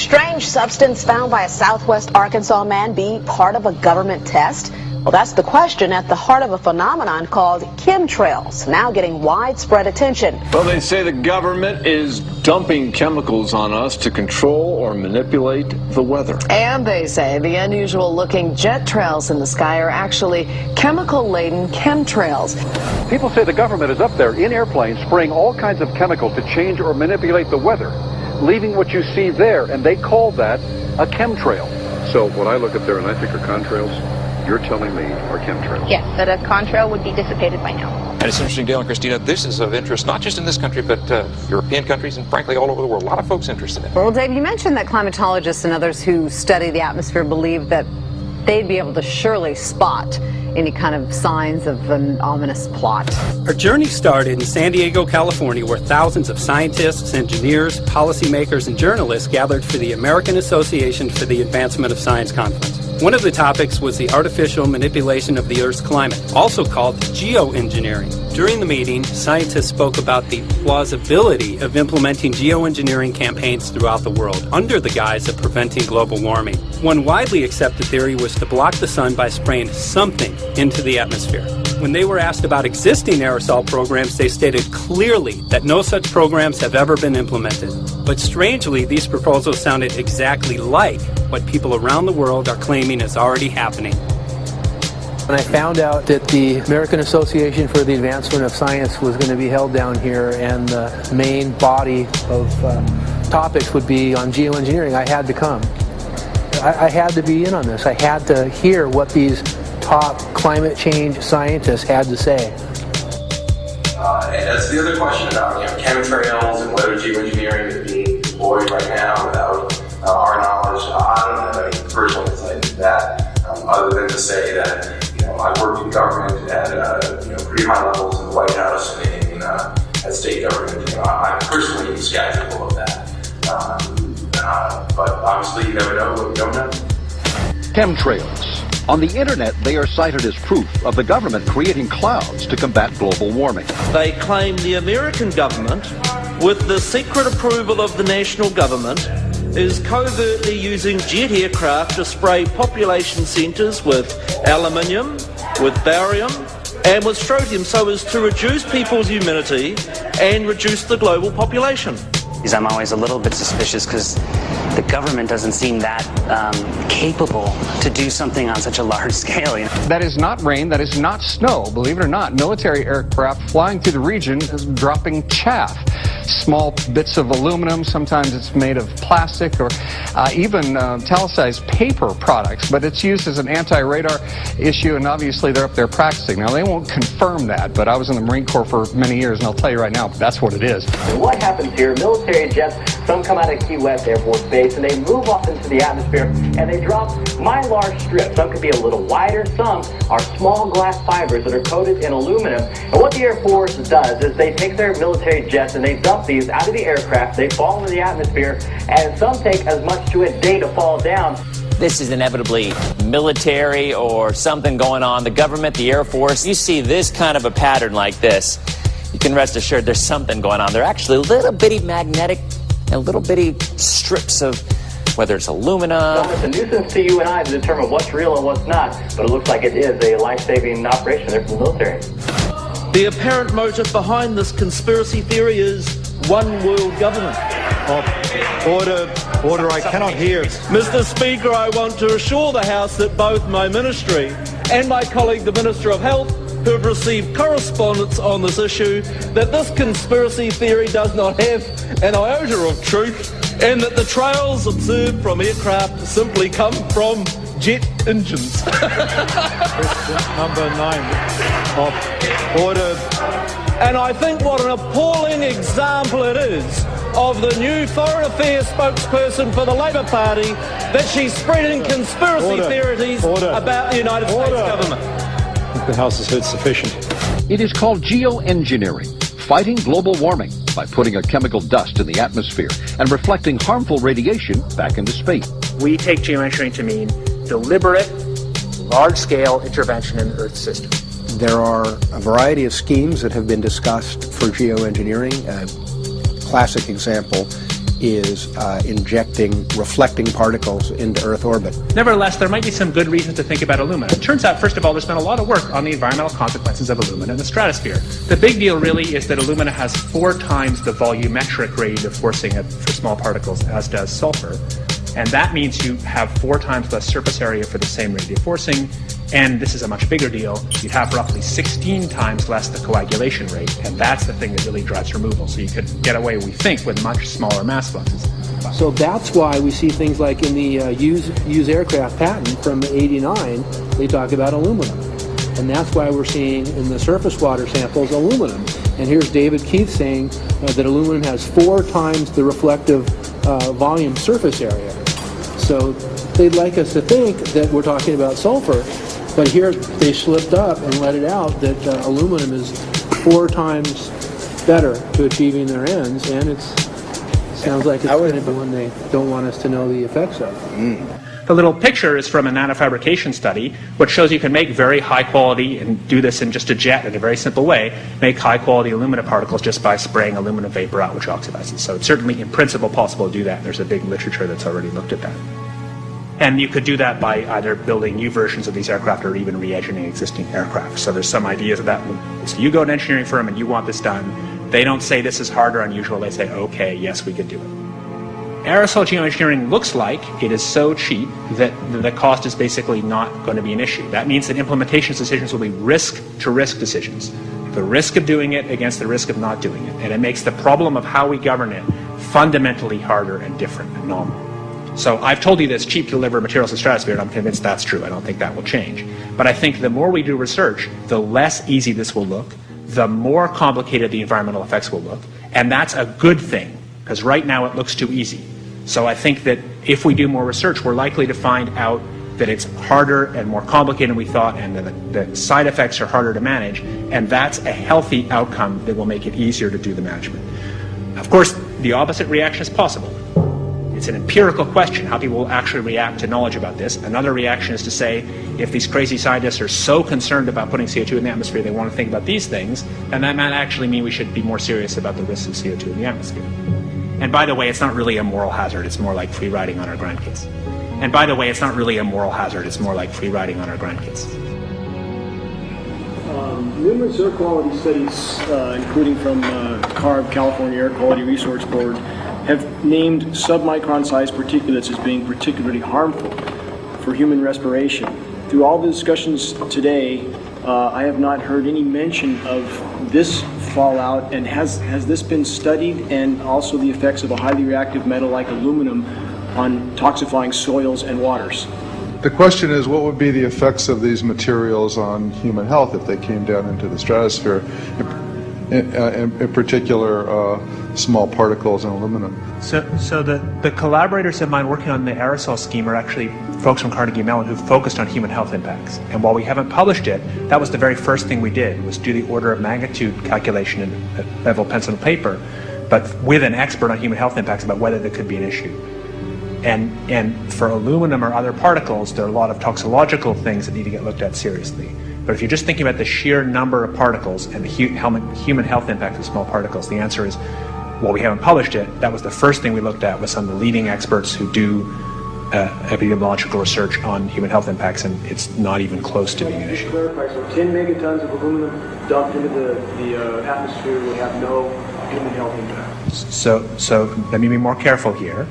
Strange substance found by a Southwest Arkansas man be part of a government test? Well, that's the question at the heart of a phenomenon called chemtrails, now getting widespread attention. Well, they say the government is dumping chemicals on us to control or manipulate the weather. And they say the unusual-looking jet trails in the sky are actually chemical-laden chemtrails. People say the government is up there in airplanes spraying all kinds of chemicals to change or manipulate the weather, leaving what you see there, and they call that a chemtrail. So what I look up there and I think are contrails, you're telling me are chemtrails? Yes, that a contrail would be dissipated by now. And it's interesting, Dale and Christina, this is of interest not just in this country, but European countries and frankly all over the world. A lot of folks interested in it. Well, Dave, you mentioned that climatologists and others who study the atmosphere believe that they'd be able to surely spot any kind of signs of an ominous plot. Our journey started in San Diego, California, where thousands of scientists, engineers, policymakers, and journalists gathered for the American Association for the Advancement of Science Conference. One of the topics was the artificial manipulation of the Earth's climate, also called geoengineering. During the meeting, scientists spoke about the plausibility of implementing geoengineering campaigns throughout the world under the guise of preventing global warming. One widely accepted theory was to block the sun by spraying something into the atmosphere. When they were asked about existing aerosol programs, they stated clearly that no such programs have ever been implemented. But strangely, these proposals sounded exactly like what people around the world are claiming is already happening. When I found out that the American Association for the Advancement of Science was going to be held down here and the main body of topics would be on geoengineering, I had to come. I had to be in on this. I had to hear what these top climate change scientists had to say. And that's the other question about chemtrails and whether geoengineering is being deployed right now without our knowledge. I don't have any personal insight into that, other than to say that I worked in government at pretty high levels in the White House and at state government. I'm personally skeptical of that. But obviously you never know what you don't know. Chemtrails. On the internet, they are cited as proof of the government creating clouds to combat global warming. They claim the American government, with the secret approval of the national government, is covertly using jet aircraft to spray population centres with aluminium, with barium, and with strontium so as to reduce people's immunity and reduce the global population. I'm always a little bit suspicious because the government doesn't seem that capable to do something on such a large scale. That is not rain, that is not snow. Believe it or not, military aircraft flying through the region is dropping chaff. Small bits of aluminum, sometimes it's made of plastic or even talicized paper products, but it's used as an anti-radar issue, and obviously they're up there practicing. Now, they won't confirm that, but I was in the Marine Corps for many years, and I'll tell you right now, that's what it is. And what happens here, military jets, some come out of Key West Air Force Base, and they move off into the atmosphere, and they drop mylar strips. Some could be a little wider, some are small glass fibers that are coated in aluminum. And what the Air Force does is they take their military jets and they dump these out of the aircraft, they fall into the atmosphere, and some take as much to a day to fall down. This is inevitably military or something going on. The government, the Air Force, you see this kind of a pattern like this, you can rest assured there's something going on. They're actually little bitty magnetic and little bitty strips of, whether it's aluminum. Well, it's a nuisance to you and I to determine what's real and what's not, but it looks like it is a life-saving operation there for the military. The apparent motive behind this conspiracy theory is one world government. Order, I cannot hear. Mr. Speaker, I want to assure the House that both my ministry and my colleague, the Minister of Health, who have received correspondence on this issue, that this conspiracy theory does not have an iota of truth, and that the trails observed from aircraft simply come from jet engines. Question number 9 of order. And I think what an appalling example it is of the new Foreign Affairs spokesperson for the Labour Party that she's spreading conspiracy theories about the United States government. The House has heard sufficient. It is called geoengineering, fighting global warming by putting a chemical dust in the atmosphere and reflecting harmful radiation back into space. We take geoengineering to mean deliberate, large-scale intervention in the Earth's system. There are a variety of schemes that have been discussed for geoengineering. A classic example is injecting reflecting particles into Earth orbit. Nevertheless, there might be some good reasons to think about aluminum. It turns out, first of all, there's been a lot of work on the environmental consequences of aluminum in the stratosphere. The big deal really is that aluminum has 4 times the volumetric rate of forcing for small particles as does sulfur. And that means you have 4 times less surface area for the same rate of forcing. And this is a much bigger deal. You'd have roughly 16 times less the coagulation rate. And that's the thing that really drives removal. So you could get away, we think, with much smaller mass fluxes. So that's why we see things like in the used aircraft patent from '89, they talk about aluminum. And that's why we're seeing in the surface water samples aluminum. And here's David Keith saying that aluminum has 4 times the reflective volume surface area. So they'd like us to think that we're talking about sulfur, but here they slipped up and let it out that aluminum is 4 times better to achieving their ends, and it sounds like it's going to be one they don't want us to know the effects of. The little picture is from a nanofabrication study, which shows you can make very high quality, and do this in just a jet in a very simple way, make high quality aluminum particles just by spraying aluminum vapor out, which oxidizes. So it's certainly in principle possible to do that. There's a big literature that's already looked at that. And you could do that by either building new versions of these aircraft or even re-engineering existing aircraft. So there's some ideas of that. So you go to an engineering firm and you want this done. They don't say this is hard or unusual. They say, okay, yes, we could do it. Aerosol geoengineering looks like it is so cheap that the cost is basically not going to be an issue. That means that implementation decisions will be risk-to-risk decisions. The risk of doing it against the risk of not doing it. And it makes the problem of how we govern it fundamentally harder and different and novel. So I've told you that it's cheap to deliver materials to the stratosphere, and I'm convinced that's true. I don't think that will change. But I think the more we do research, the less easy this will look, the more complicated the environmental effects will look. And that's a good thing, because right now it looks too easy. So I think that if we do more research, we're likely to find out that it's harder and more complicated than we thought, and that the side effects are harder to manage, and that's a healthy outcome that will make it easier to do the management. Of course, the opposite reaction is possible. It's an empirical question how people will actually react to knowledge about this. Another reaction is to say, if these crazy scientists are so concerned about putting CO2 in the atmosphere, they want to think about these things, then that might actually mean we should be more serious about the risks of CO2 in the atmosphere. And by the way, it's not really a moral hazard. It's more like free riding on our grandkids. And by the way, it's not really a moral hazard. It's more like free riding on our grandkids. Numerous air quality studies, including from CARB, California Air Quality Resource Board, have named submicron-sized particulates as being particularly harmful for human respiration. Through all the discussions today, I have not heard any mention of this fallout, and has this been studied, and also the effects of a highly reactive metal like aluminum on toxifying soils and waters? The question is, what would be the effects of these materials on human health if they came down into the stratosphere, in particular small particles and aluminum? So the collaborators of mine working on the aerosol scheme are actually folks from Carnegie Mellon who focused on human health impacts. And while we haven't published it, that was the very first thing we did, was do the order of magnitude calculation in level pencil and paper, but with an expert on human health impacts about whether there could be an issue. And for aluminum or other particles, there are a lot of toxicological things that need to get looked at seriously. But if you're just thinking about the sheer number of particles and the human health impact of small particles, the answer is, well, we haven't published it. That was the first thing we looked at with some of the leading experts who do epidemiological research on human health impacts, and it's not even close to being an issue. Clarify, so 10 megatons of aluminum dumped into the atmosphere would have no human health impact. So let me be more careful here.